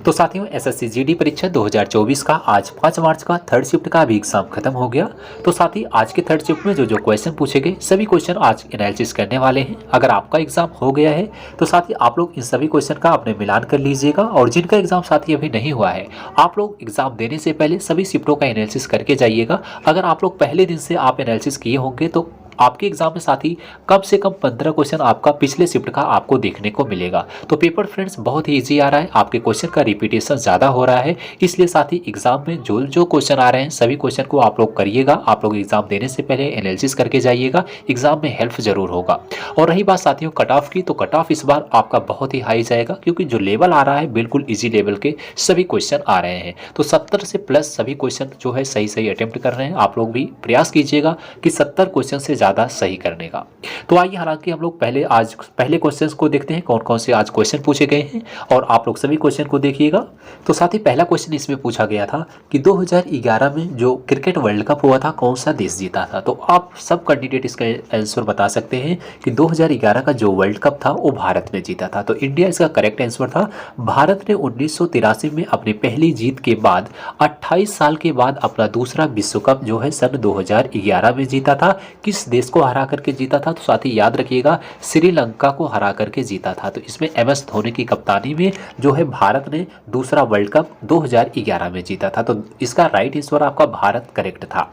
तो साथियों SSC GD परीक्षा 2024 का आज 5 मार्च का थर्ड शिफ्ट का भी एग्जाम खत्म हो गया। तो साथ ही आज के थर्ड शिफ्ट में जो जो क्वेश्चन पूछे गए सभी क्वेश्चन आज एनालिसिस करने वाले हैं। अगर आपका एग्जाम हो गया है तो साथ ही आप लोग इन सभी क्वेश्चन का अपने मिलान कर लीजिएगा, और जिनका एग्जाम साथी अभी नहीं हुआ है आप लोग एग्जाम देने से पहले सभी शिफ्टों का एनालिसिस करके जाइएगा। अगर आप लोग पहले दिन से आप एनालिसिस किए होंगे तो आपके एग्जाम में साथ ही कम से कम 15 क्वेश्चन आपका पिछले शिफ्ट का आपको देखने को मिलेगा। तो पेपर फ्रेंड्स बहुत ही इजी आ रहा है, आपके क्वेश्चन का रिपीटेशन ज़्यादा हो रहा है, इसलिए साथ ही एग्जाम में जो जो क्वेश्चन आ रहे हैं सभी क्वेश्चन को आप लोग करिएगा। आप लोग एग्जाम देने से पहले एनालिसिस करके जाइएगा, एग्जाम में हेल्प जरूर होगा। और रही बात साथियों कट ऑफ की, तो कट ऑफ इस बार आपका बहुत ही हाई जाएगा, क्योंकि जो लेवल आ रहा है बिल्कुल ईजी लेवल के सभी क्वेश्चन आ रहे हैं। तो 70 से प्लस सभी क्वेश्चन जो है सही सही अटेम्प्ट कर रहे हैं। आप लोग भी प्रयास कीजिएगा कि 70 क्वेश्चन से ज़्यादा सही करने का। तो आइए हालांकि हम लोग पहले क्वेश्चंस को देखते हैं कौन कौन से आज क्वेश्चन पूछे गए हैं, और आप लोग सभी क्वेश्चन को देखिएगा। तो साथ ही पहला क्वेश्चन इसमें पूछा गया था कि 2011 में जो क्रिकेट वर्ल्ड कप हुआ था कौन सा देश जीता था। तो आप सब कैंडिडेट इसका आंसर बता सकते हैं कि 2011 का जो वर्ल्ड कप था वो भारत ने जीता था। तो इंडिया इसका करेक्ट आंसर था। भारत ने 1983 में अपनी पहली जीत के बाद 28 साल के बाद अपना दूसरा विश्व कप जो है सन 2011 में जीता था। किस देश को हरा करके जीता था, तो साथ ही याद रखिएगा श्रीलंका को हरा करके जीता था। तो इसमें एमएस धोनी की कप्तानी में जो है भारत ने दूसरा वर्ल्ड कप 2011 में जीता था। तो इसका राइट आंसर आपका भारत करेक्ट था।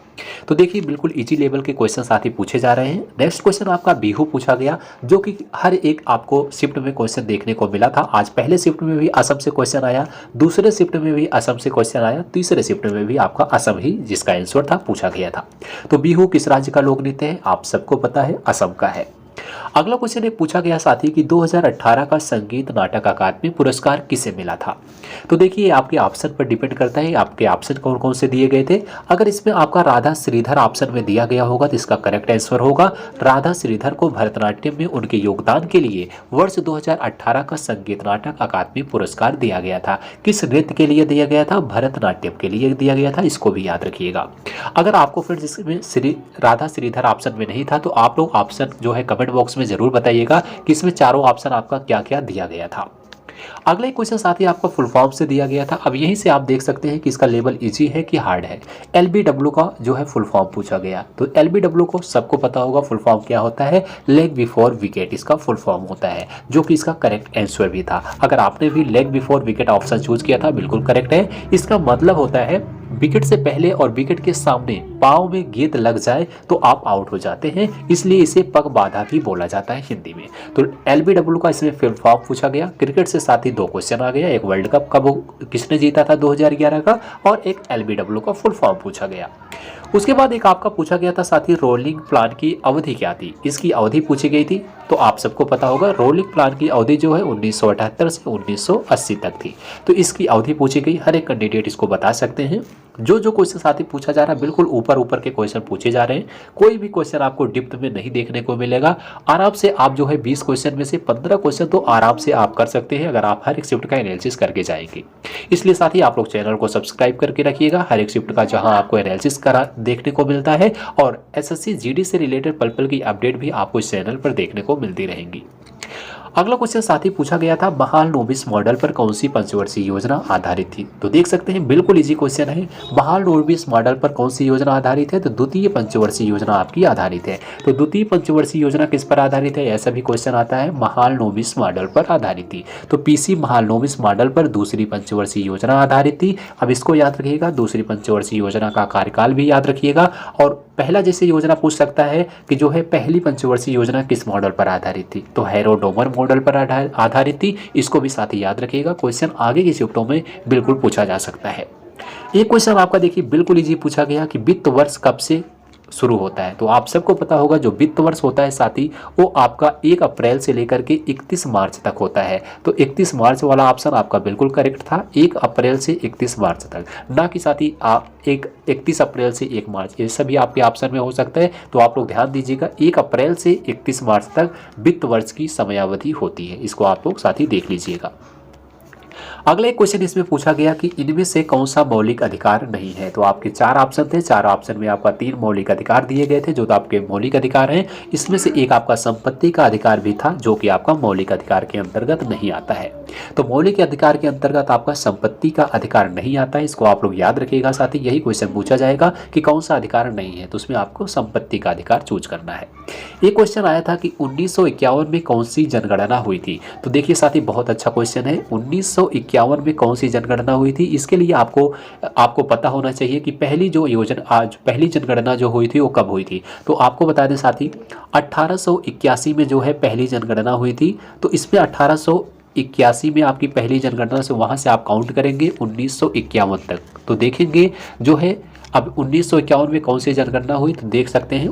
तो देखिए बिल्कुल इजी लेवल के क्वेश्चन साथ ही पूछे जा रहे हैं। नेक्स्ट क्वेश्चन आपका बिहू पूछा गया, जो कि हर एक आपको शिफ्ट में क्वेश्चन देखने को मिला था। आज पहले शिफ्ट में भी असम से क्वेश्चन आया, दूसरे शिफ्ट में भी असम से क्वेश्चन आया, तीसरे शिफ्ट में भी आपका असम ही जिसका आंसर था पूछा गया था। तो बिहू किस राज्य का लोक नृत्य है, आप सबको पता है असम का है। अगला क्वेश्चन एक पूछा गया साथी कि 2018 का संगीत नाटक अकादमी पुरस्कार किसे मिला था। तो देखिए आपके ऑप्शन पर डिपेंड करता है, आपके ऑप्शन कौन कौन से दिए गए थे। अगर इसमें आपका राधा श्रीधर ऑप्शन में दिया गया होगा तो इसका करेक्ट आंसर होगा राधा श्रीधर को भरतनाट्यम में उनके योगदान के लिए वर्ष 2018 का संगीत नाटक अकादमी पुरस्कार दिया गया था। किस नृत्य के लिए दिया गया था, भरतनाट्यम के लिए दिया गया था, इसको भी याद रखिएगा। अगर आपको फ्रेंड्स इसमें राधा श्रीधर ऑप्शन में नहीं था तो आप लोग ऑप्शन जो है कमेंट बॉक्स में जरूर बताइएगा कि इसमें चारों ऑप्शन आपका क्या क्या दिया गया था। अगला एक क्वेश्चन साथ ही आपका फुल फॉर्म से दिया गया था। अब यहीं से आप देख सकते हैं कि इसका लेवल इजी है कि हार्ड है। एलबीडब्ल्यू का जो है फुल फॉर्म पूछा गया, तो एलबीडब्ल्यू को सबको पता होगा फुल फॉर्म क्या होता है, लेग बिफोर विकेट इसका फुल फॉर्म होता है, जो कि इसका करेक्ट आंसर भी था। अगर आपने भी leg before wicket option choose किया था बिल्कुल करेक्ट है। इसका मतलब होता है विकेट से पहले और विकेट के सामने पाँव में गेंद लग जाए तो आप आउट हो जाते हैं, इसलिए इसे पग बाधा भी बोला जाता है हिंदी में। तो एलबीडब्ल्यू का इसमें फुल फॉर्म पूछा गया। क्रिकेट से साथ ही दो क्वेश्चन आ गया, एक वर्ल्ड कप कब किसने जीता था 2011 का, और एक एलबीडब्ल्यू का फुल फॉर्म पूछा गया। उसके बाद एक आपका पूछा गया था साथ ही रोलिंग प्लान की अवधि क्या थी, इसकी अवधि पूछी गई थी। तो आप सबको पता होगा रोलिंग प्लान की अवधि जो है 1978 से 1980 तक थी। तो इसकी अवधि पूछी गई, हर एक कैंडिडेट इसको बता सकते हैं। जो जो क्वेश्चन साथ ही पूछा जा रहा है बिल्कुल ऊपर ऊपर के क्वेश्चन पूछे जा रहे हैं, कोई भी क्वेश्चन आपको डिप्थ में नहीं देखने को मिलेगा। आराम से आप जो है 20 क्वेश्चन में से 15 क्वेश्चन तो आराम से आप कर सकते हैं अगर आप हर एक शिफ्ट का एनालिसिस करके जाएंगे। इसलिए साथ ही आप लोग चैनल को सब्सक्राइब करके रखिएगा, हर एक शिफ्ट का जहां आपको एनालिसिस करा देखने को मिलता है, और एसएससी जीडी से रिलेटेड पल पल की अपडेट भी आपको इस चैनल पर देखने को मिलती रहेंगी। अगला क्वेश्चन साथ ही पूछा गया था बहाल नोबिस मॉडल पर कौन सी पंचवर्षीय योजना आधारित थी। तो देख सकते हैं बिल्कुल इजी क्वेश्चन है, बहाल नोबिस मॉडल पर कौन सी योजना आधारित है, तो द्वितीय पंचवर्षीय योजना आपकी आधारित है। तो द्वितीय पंचवर्षीय योजना किस पर आधारित है, ऐसा भी क्वेश्चन आता है, महाल नोबिस मॉडल पर आधारित थी। तो पीसी महाल नोबिस मॉडल पर दूसरी पंचवर्षीय योजना आधारित थी। अब इसको याद रखिएगा, दूसरी पंचवर्षीय योजना का कार्यकाल भी याद रखिएगा। और पहला जैसे योजना पूछ सकता है कि जो है पहली पंचवर्षीय योजना किस मॉडल पर आधारित थी, तो हैरो-डोमर मॉडल पर आधारित थी। इसको भी साथ ही याद रखिएगा, क्वेश्चन आगे की शिफ्टों में बिल्कुल पूछा जा सकता है। एक क्वेश्चन आपका देखिए बिल्कुल इजी पूछा गया कि वित्त वर्ष कब से शुरू होता है। तो आप सबको पता होगा जो वित्त वर्ष होता है साथी वो आपका 1 अप्रैल से लेकर के 31 मार्च तक होता है। तो 31 मार्च वाला ऑप्शन आपका बिल्कुल करेक्ट था, 1 अप्रैल से 31 मार्च तक, ना कि साथी आप 31 अप्रैल से 1 मार्च, ये सभी आपके ऑप्शन में हो सकता है। तो आप लोग ध्यान दीजिएगा 1 अप्रैल से 31 मार्च तक वित्त वर्ष की समयावधि होती है, इसको आप लोग साथ ही देख लीजिएगा। अगला एक क्वेश्चन इसमें पूछा गया कि इनमें से कौन सा मौलिक अधिकार नहीं है। तो आपके 4 ऑप्शन थे, 4 ऑप्शन में आपका 3 मौलिक अधिकार दिए गए थे जो तो आपके मौलिक अधिकार हैं। इसमें से एक आपका संपत्ति का अधिकार भी था जो कि आपका मौलिक अधिकार के अंतर्गत नहीं आता है। तो मौलिक अधिकार के अंतर्गत आपका संपत्ति का अधिकार नहीं आता है, इसको आप लोग याद रखिएगा। साथ ही यही क्वेश्चन पूछा जाएगा कि कौन सा अधिकार नहीं है, तो उसमें आपको संपत्ति का अधिकार चूज करना है। एक क्वेश्चन आया था कि 1951 में कौन सी जनगणना हुई थी। तो देखिए साथी, बहुत अच्छा क्वेश्चन है। 1951 में कौन सी जनगणना हुई थी, इसके लिए आपको पता होना चाहिए कि पहली जनगणना जो हुई थी वो कब हुई थी। तो आपको बता दें साथी, 1881 में जो है पहली जनगणना हुई थी। तो इसमें 1881 में आपकी पहली जनगणना से वहाँ से आप काउंट करेंगे 1951 तक, तो देखेंगे जो है अब 1951 में कौन सी जनगणना हुई। तो देख सकते हैं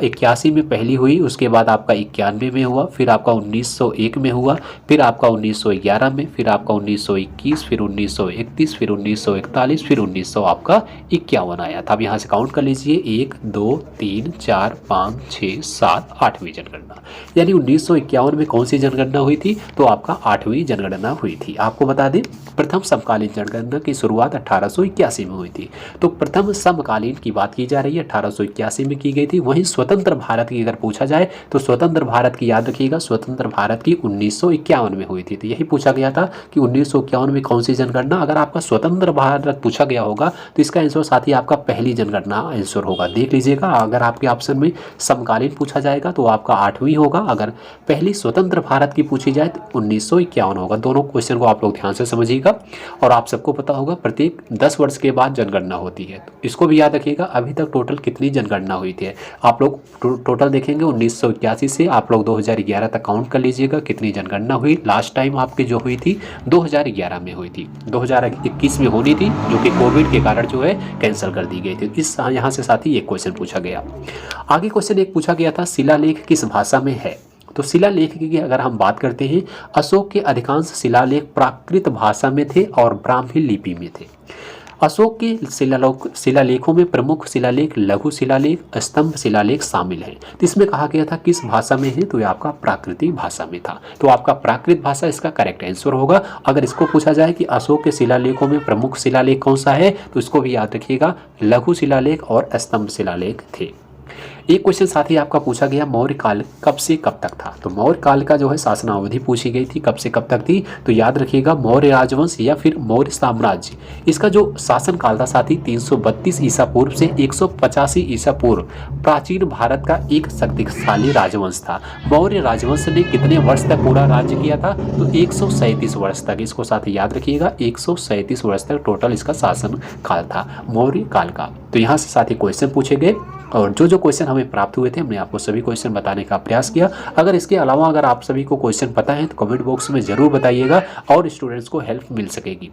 81 में पहली हुई, उसके बाद आपका 91 में हुआ, फिर आपका 1901 में हुआ, फिर आपका 1911 में, फिर आपका 1921, फिर 1931, फिर 1941, फिर 1900 आपका 51 आया था। अब यहाँ से काउंट कर लीजिए 1 2 3 4 5 6 7 8वीं जनगणना, यानी 1951 में कौन सी जनगणना हुई थी। तो आपका 8वीं जनगणना हुई थी। आपको बता दें प्रथम समकालीन जनगणना की शुरुआत 1881 में हुई थी। तो प्रथम समकालीन की बात की जा रही है 1881 में की गई थी। वहीं स्वतंत्र भारत की अगर पूछा जाए तो स्वतंत्र भारत की याद रखिएगा, स्वतंत्र भारत की 1951 में हुई थी। तो यही पूछा गया था कि 1951 में कौन सी जनगणना। अगर आपका स्वतंत्र भारत पूछा गया होगा तो इसका आंसर साथ ही आपका पहली जनगणना आंसर होगा। देख लीजिएगा, अगर आपके ऑप्शन में समकालीन पूछा जाएगा तो आपका 8वीं होगा, अगर पहली स्वतंत्र भारत की पूछी जाए तो 1951 होगा। दोनों क्वेश्चन को आप लोग ध्यान से समझिएगा। और आप सबको पता होगा प्रत्येक 10 वर्ष के बाद जनगणना होती है, तो इसको भी याद रखिएगा। अभी तक टोटल कितनी जनगणना हुई थी आप लोग टोटल देखेंगे 1981 से आप लोग 2011 तक काउंट कर लीजिएगा कितनी जनगणना हुई। लास्ट टाइम आपकी जो हुई थी 2011 में हुई थी, 2021 में होनी थी जो कि कोविड के कारण जो है कैंसिल कर दी गई थी। इस यहाँ से साथ ही एक क्वेश्चन पूछा गया। आगे क्वेश्चन एक पूछा गया था शिलालेख किस भाषा में है। तो शिलालेख की अगर हम बात करते हैं, अशोक के अधिकांश शिलालेख प्राकृत भाषा में थे और ब्राह्मी लिपि में थे। अशोक के शिलालेखों में प्रमुख शिलालेख, लघु शिलालेख, स्तंभ शिलालेख शामिल हैं। तो इसमें कहा गया था किस भाषा में है, तो ये आपका प्राकृतिक भाषा में था। तो आपका प्राकृत भाषा इसका करेक्ट आंसर होगा। अगर इसको पूछा जाए कि अशोक के शिलालेखों में प्रमुख शिलालेख कौन सा है, तो इसको भी याद रखिएगा, लघु शिलालेख और स्तंभ शिलालेख थे। एक क्वेश्चन साथ ही आपका पूछा गया, मौर्य काल कब से कब तक था। तो मौर्य काल का जो है शासनावधि पूछी गई थी, कब से कब तक थी। तो याद रखिएगा मौर्य राजवंश या फिर मौर्य साम्राज्य, इसका जो शासन काल था साथ ही 332 ईसा पूर्व से 185 ईसा पूर्व प्राचीन भारत का एक शक्तिशाली राजवंश था। मौर्य राजवंश ने कितने वर्ष तक पूरा राज्य किया था, तो 137 वर्ष तक। इसको साथ ही याद रखिएगा, 137 वर्ष तक टोटल इसका शासन काल था मौर्य काल का। तो यहाँ से साथ ही क्वेश्चन पूछे गए और जो क्वेश्चन हमें प्राप्त हुए थे हमने आपको सभी क्वेश्चन बताने का प्रयास किया। अगर इसके अलावा अगर आप सभी को क्वेश्चन पता है तो कमेंट बॉक्स में जरूर बताइएगा और स्टूडेंट्स को हेल्प मिल सकेगी।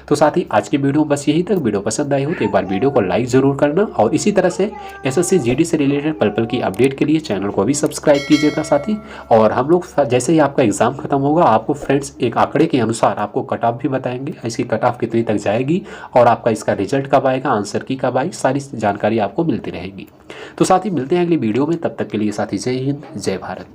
तो साथ ही आज की वीडियो बस यही तक। वीडियो पसंद आई हो तो एक बार वीडियो को लाइक जरूर करना और इसी तरह से एसएससी जीडी से रिलेटेड पल पल की अपडेट के लिए चैनल को भी सब्सक्राइब कीजिएगा साथी। और हम लोग जैसे ही आपका एग्जाम खत्म होगा आपको फ्रेंड्स एक आंकड़े के अनुसार आपको कट ऑफ भी बताएंगे, इसकी कट ऑफ कितनी तक जाएगी और आपका इसका रिजल्ट कब आएगा, आंसर की कब आई, सारी जानकारी आपको मिलती रहेगी। तो साथ ही मिलते हैं अगली वीडियो में, तब तक के लिए साथी जय हिंद जय भारत।